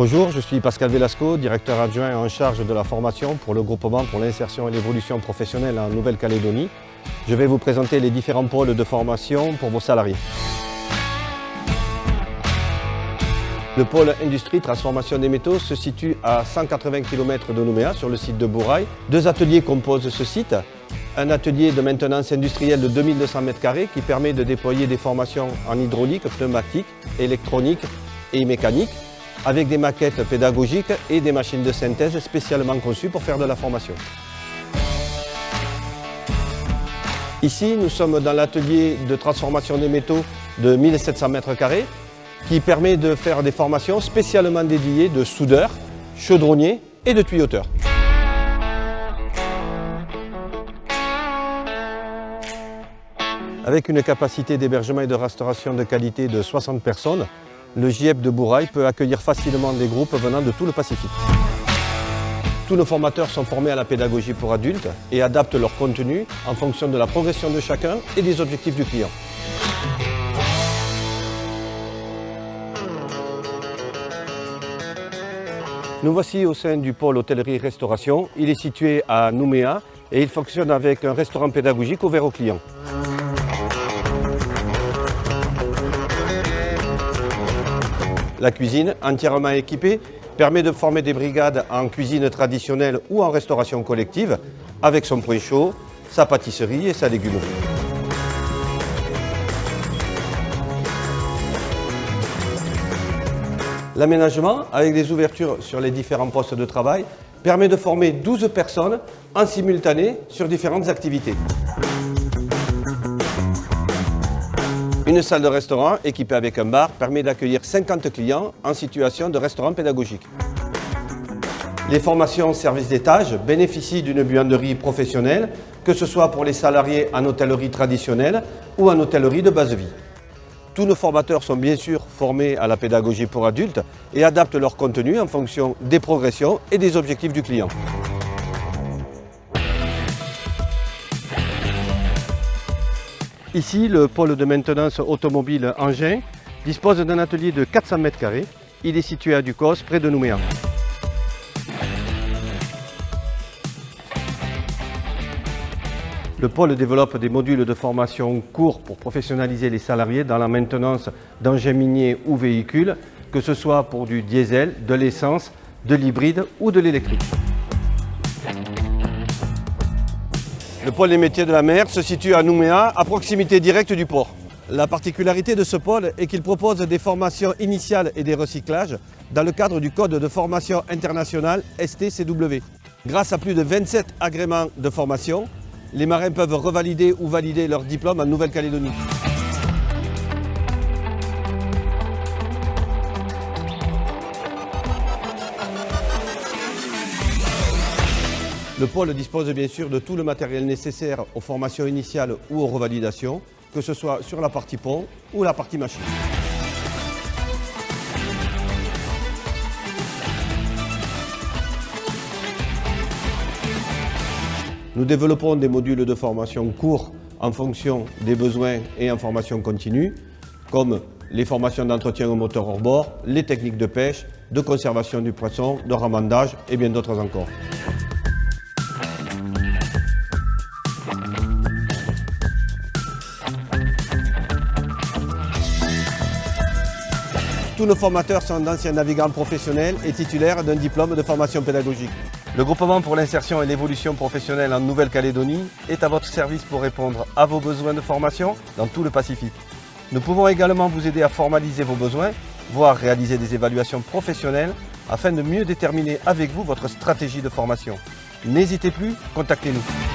Bonjour, je suis Pascal Velasco, directeur adjoint en charge de la formation pour le groupement pour l'insertion et l'évolution professionnelle en Nouvelle-Calédonie. Je vais vous présenter les différents pôles de formation pour vos salariés. Le pôle industrie transformation des métaux se situe à 180 km de Nouméa sur le site de Bourail. 2 ateliers composent ce site. Un atelier de maintenance industrielle de 2200 m² qui permet de déployer des formations en hydraulique, pneumatique, électronique et mécanique, avec des maquettes pédagogiques et des machines de synthèse spécialement conçues pour faire de la formation. Ici, nous sommes dans l'atelier de transformation des métaux de 1700 m² qui permet de faire des formations spécialement dédiées de soudeurs, chaudronniers et de tuyauteurs. Avec une capacité d'hébergement et de restauration de qualité de 60 personnes, le GIEP de Bourail peut accueillir facilement des groupes venant de tout le Pacifique. Tous nos formateurs sont formés à la pédagogie pour adultes et adaptent leur contenu en fonction de la progression de chacun et des objectifs du client. Nous voici au sein du pôle hôtellerie-restauration. Il est situé à Nouméa et il fonctionne avec un restaurant pédagogique ouvert aux clients. La cuisine, entièrement équipée, permet de former des brigades en cuisine traditionnelle ou en restauration collective, avec son point chaud, sa pâtisserie et sa légumerie. L'aménagement, avec des ouvertures sur les différents postes de travail, permet de former 12 personnes en simultané sur différentes activités. Une salle de restaurant équipée avec un bar permet d'accueillir 50 clients en situation de restaurant pédagogique. Les formations services d'étage bénéficient d'une buanderie professionnelle, que ce soit pour les salariés en hôtellerie traditionnelle ou en hôtellerie de base vie. Tous nos formateurs sont bien sûr formés à la pédagogie pour adultes et adaptent leur contenu en fonction des progressions et des objectifs du client. Ici, le pôle de maintenance automobile Engin dispose d'un atelier de 400 m². Il est situé à Ducos, près de Nouméa. Le pôle développe des modules de formation courts pour professionnaliser les salariés dans la maintenance d'engins miniers ou véhicules, que ce soit pour du diesel, de l'essence, de l'hybride ou de l'électrique. Le pôle des métiers de la mer se situe à Nouméa, à proximité directe du port. La particularité de ce pôle est qu'il propose des formations initiales et des recyclages dans le cadre du Code de formation international STCW. Grâce à plus de 27 agréments de formation, les marins peuvent revalider ou valider leur diplôme en Nouvelle-Calédonie. Le pôle dispose bien sûr de tout le matériel nécessaire aux formations initiales ou aux revalidations, que ce soit sur la partie pont ou la partie machine. Nous développons des modules de formation courts en fonction des besoins et en formation continue, comme les formations d'entretien au moteur hors bord, les techniques de pêche, de conservation du poisson, de ramassage et bien d'autres encore. Tous nos formateurs sont d'anciens navigants professionnels et titulaires d'un diplôme de formation pédagogique. Le groupement pour l'insertion et l'évolution professionnelle en Nouvelle-Calédonie est à votre service pour répondre à vos besoins de formation dans tout le Pacifique. Nous pouvons également vous aider à formaliser vos besoins, voire réaliser des évaluations professionnelles afin de mieux déterminer avec vous votre stratégie de formation. N'hésitez plus, contactez-nous.